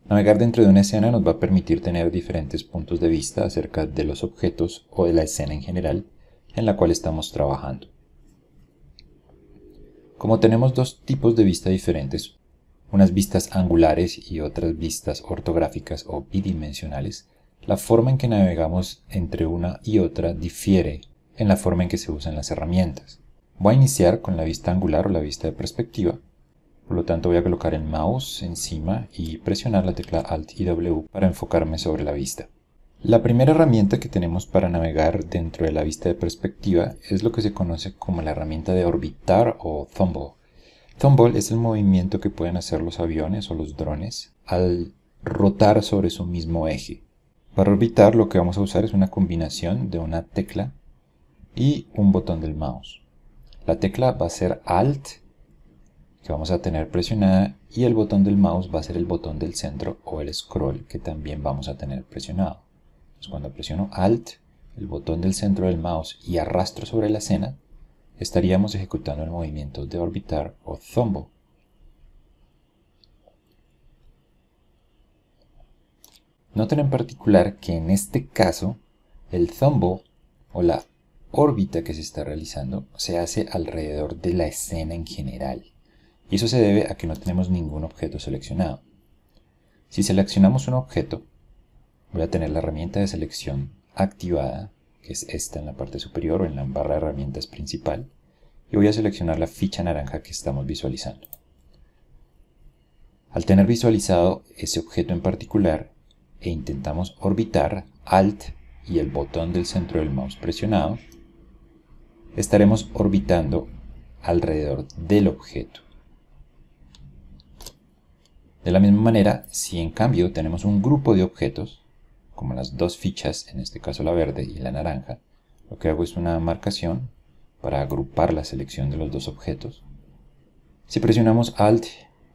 Navegar dentro de una escena nos va a permitir tener diferentes puntos de vista acerca de los objetos o de la escena en general en la cual estamos trabajando. Como tenemos dos tipos de vista diferentes, unas vistas angulares y otras vistas ortográficas o bidimensionales, la forma en que navegamos entre una y otra difiere en la forma en que se usan las herramientas. Voy a iniciar con la vista angular o la vista de perspectiva. Por lo tanto voy a colocar el mouse encima y presionar la tecla Alt y W para enfocarme sobre la vista. La primera herramienta que tenemos para navegar dentro de la vista de perspectiva es lo que se conoce como la herramienta de orbitar o Thumble. Thumble es el movimiento que pueden hacer los aviones o los drones al rotar sobre su mismo eje. Para orbitar lo que vamos a usar es una combinación de una tecla y un botón del mouse. La tecla va a ser Alt, que vamos a tener presionada, y el botón del mouse va a ser el botón del centro o el scroll, que también vamos a tener presionado. Entonces, cuando presiono Alt, el botón del centro del mouse, y arrastro sobre la escena, estaríamos ejecutando el movimiento de orbitar o Thumble. Noten en particular que en este caso, el Thumble o la órbita que se está realizando se hace alrededor de la escena en general. Y eso se debe a que no tenemos ningún objeto seleccionado. Si seleccionamos un objeto, voy a tener la herramienta de selección activada, que es esta en la parte superior o en la barra de herramientas principal, y voy a seleccionar la ficha naranja que estamos visualizando. Al tener visualizado ese objeto en particular e intentamos orbitar, Alt y el botón del centro del mouse presionado, estaremos orbitando alrededor del objeto. De la misma manera, si en cambio tenemos un grupo de objetos, como las dos fichas, en este caso la verde y la naranja, lo que hago es una marcación para agrupar la selección de los dos objetos. Si presionamos Alt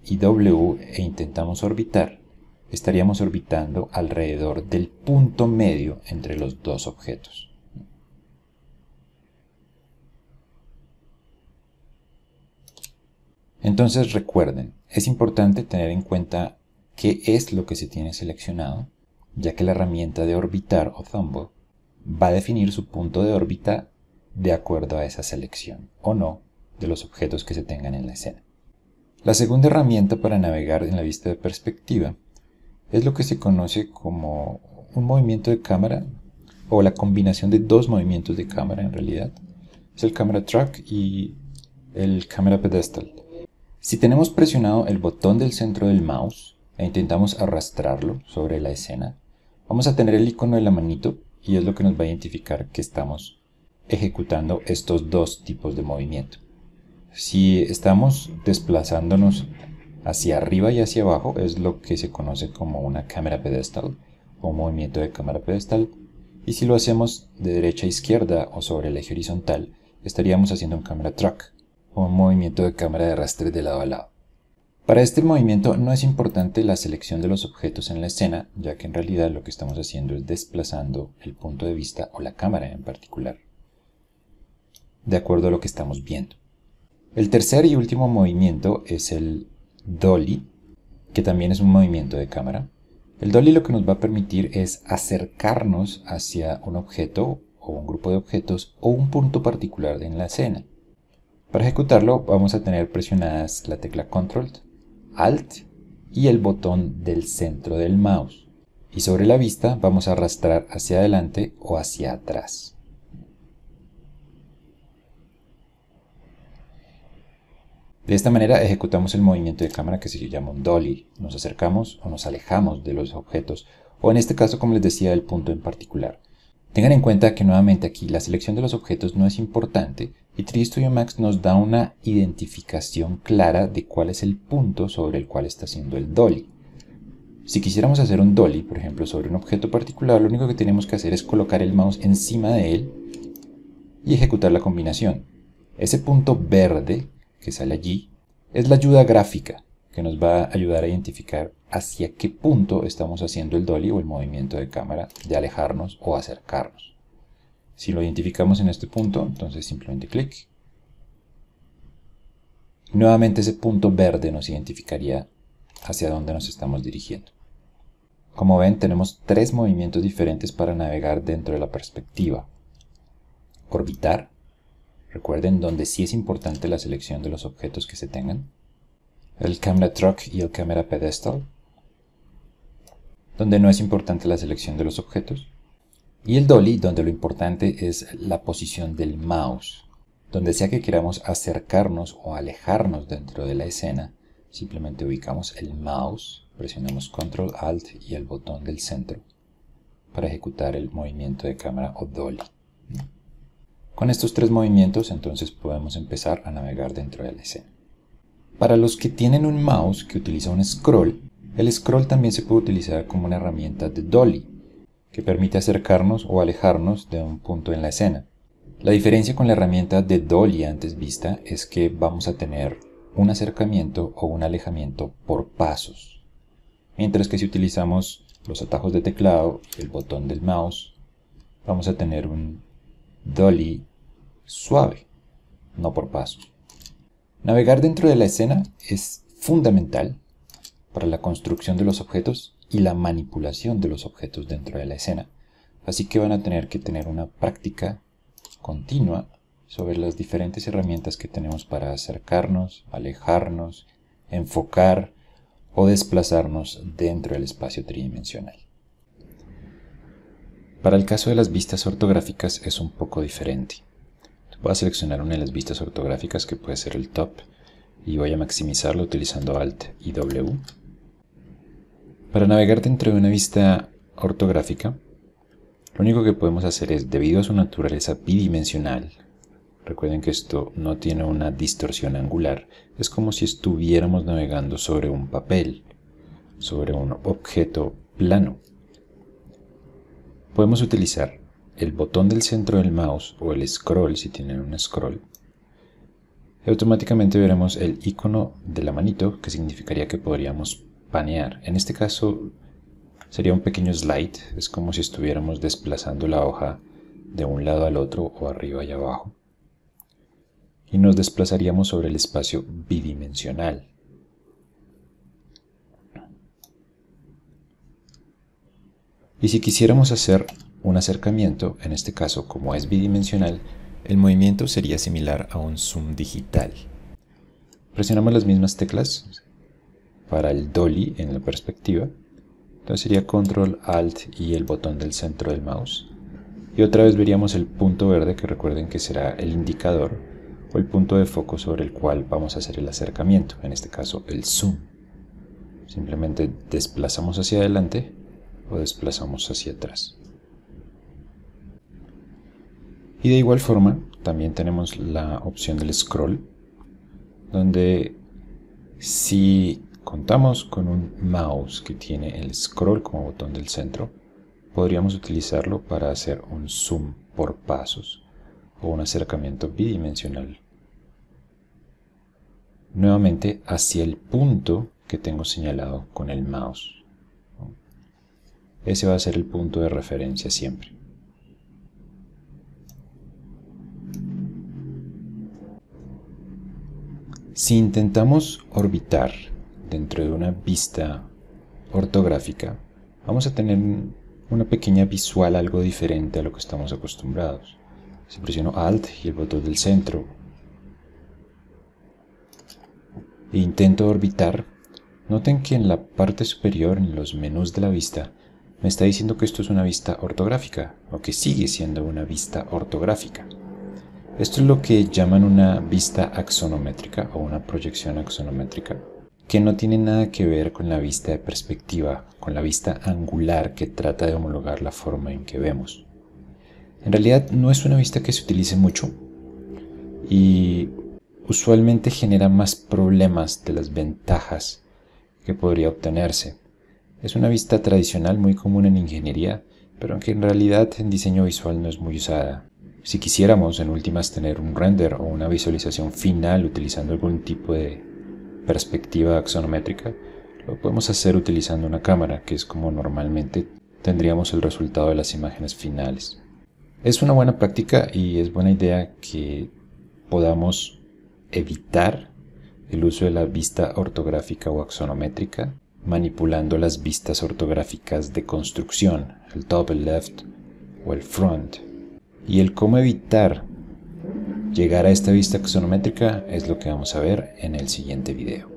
y W e intentamos orbitar, estaríamos orbitando alrededor del punto medio entre los dos objetos. Entonces recuerden, es importante tener en cuenta qué es lo que se tiene seleccionado, ya que la herramienta de orbitar o Thumble va a definir su punto de órbita de acuerdo a esa selección o no de los objetos que se tengan en la escena. La segunda herramienta para navegar en la vista de perspectiva es lo que se conoce como un movimiento de cámara o la combinación de dos movimientos de cámara en realidad. Es el Camera Track y el Camera Pedestal. Si tenemos presionado el botón del centro del mouse e intentamos arrastrarlo sobre la escena, vamos a tener el icono de la manito y es lo que nos va a identificar que estamos ejecutando estos dos tipos de movimiento. Si estamos desplazándonos hacia arriba y hacia abajo, es lo que se conoce como una cámara pedestal o movimiento de cámara pedestal. Y si lo hacemos de derecha a izquierda o sobre el eje horizontal, estaríamos haciendo un camera track o un movimiento de cámara de arrastre de lado a lado. Para este movimiento no es importante la selección de los objetos en la escena, ya que en realidad lo que estamos haciendo es desplazando el punto de vista o la cámara en particular, de acuerdo a lo que estamos viendo. El tercer y último movimiento es el dolly, que también es un movimiento de cámara. El dolly lo que nos va a permitir es acercarnos hacia un objeto o un grupo de objetos o un punto particular en la escena. Para ejecutarlo vamos a tener presionadas la tecla Control, Alt y el botón del centro del mouse. Y sobre la vista vamos a arrastrar hacia adelante o hacia atrás. De esta manera ejecutamos el movimiento de cámara que se llama un dolly. Nos acercamos o nos alejamos de los objetos, o en este caso, como les decía, del punto en particular. Tengan en cuenta que nuevamente aquí la selección de los objetos no es importante y 3D Studio Max nos da una identificación clara de cuál es el punto sobre el cual está haciendo el dolly. Si quisiéramos hacer un dolly, por ejemplo, sobre un objeto particular, lo único que tenemos que hacer es colocar el mouse encima de él y ejecutar la combinación. Ese punto verde que sale allí es la ayuda gráfica que nos va a ayudar a identificar hacia qué punto estamos haciendo el dolly o el movimiento de cámara de alejarnos o acercarnos. Si lo identificamos en este punto, entonces simplemente clic. Nuevamente ese punto verde nos identificaría hacia dónde nos estamos dirigiendo. Como ven, tenemos tres movimientos diferentes para navegar dentro de la perspectiva. Orbitar, recuerden donde sí es importante la selección de los objetos que se tengan. El Camera Truck y el Camera Pedestal, donde no es importante la selección de los objetos. Y el Dolly, donde lo importante es la posición del mouse. Donde sea que queramos acercarnos o alejarnos dentro de la escena, simplemente ubicamos el mouse, presionamos Control Alt y el botón del centro para ejecutar el movimiento de cámara o Dolly. Con estos tres movimientos entonces podemos empezar a navegar dentro de la escena. Para los que tienen un mouse que utiliza un scroll, el scroll también se puede utilizar como una herramienta de Dolly, que permite acercarnos o alejarnos de un punto en la escena. La diferencia con la herramienta de Dolly antes vista es que vamos a tener un acercamiento o un alejamiento por pasos, mientras que si utilizamos los atajos de teclado y el botón del mouse, vamos a tener un Dolly suave, no por pasos. Navegar dentro de la escena es fundamental para la construcción de los objetos y la manipulación de los objetos dentro de la escena, así que van a tener que tener una práctica continua sobre las diferentes herramientas que tenemos para acercarnos, alejarnos, enfocar o desplazarnos dentro del espacio tridimensional. Para el caso de las vistas ortográficas es un poco diferente. Voy a seleccionar una de las vistas ortográficas que puede ser el top y voy a maximizarlo utilizando Alt y W. Para navegar dentro de una vista ortográfica, lo único que podemos hacer es, debido a su naturaleza bidimensional, recuerden que esto no tiene una distorsión angular, es como si estuviéramos navegando sobre un papel, sobre un objeto plano. Podemos utilizar el botón del centro del mouse o el scroll si tienen un scroll. Y automáticamente veremos el icono de la manito, que significaría que podríamos panear. En este caso sería un pequeño slide, es como si estuviéramos desplazando la hoja de un lado al otro o arriba y abajo. Y nos desplazaríamos sobre el espacio bidimensional. Y si quisiéramos hacer un acercamiento, en este caso como es bidimensional, el movimiento sería similar a un zoom digital. Presionamos las mismas teclas para el Dolly en la perspectiva. Entonces sería Control, Alt y el botón del centro del mouse. Y otra vez veríamos el punto verde, que recuerden que será el indicador o el punto de foco sobre el cual vamos a hacer el acercamiento, en este caso el zoom. Simplemente desplazamos hacia adelante o desplazamos hacia atrás. Y de igual forma también tenemos la opción del scroll, donde si contamos con un mouse que tiene el scroll como botón del centro, podríamos utilizarlo para hacer un zoom por pasos o un acercamiento bidimensional. Nuevamente hacia el punto que tengo señalado con el mouse. Ese va a ser el punto de referencia siempre. Si intentamos orbitar dentro de una vista ortográfica, vamos a tener una pequeña visual algo diferente a lo que estamos acostumbrados. Si presiono Alt y el botón del centro e intento orbitar, noten que en la parte superior, en los menús de la vista, me está diciendo que esto es una vista ortográfica, o que sigue siendo una vista ortográfica. Esto es lo que llaman una vista axonométrica o una proyección axonométrica, que no tiene nada que ver con la vista de perspectiva, con la vista angular que trata de homologar la forma en que vemos. En realidad no es una vista que se utilice mucho y usualmente genera más problemas de las ventajas que podría obtenerse. Es una vista tradicional muy común en ingeniería, pero aunque en realidad en diseño visual no es muy usada. Si quisiéramos en últimas tener un render o una visualización final utilizando algún tipo de perspectiva axonométrica, lo podemos hacer utilizando una cámara, que es como normalmente tendríamos el resultado de las imágenes finales. Es una buena práctica y es buena idea que podamos evitar el uso de la vista ortográfica o axonométrica manipulando las vistas ortográficas de construcción, el double left o el front. Y el cómo evitar llegar a esta vista axonométrica es lo que vamos a ver en el siguiente video.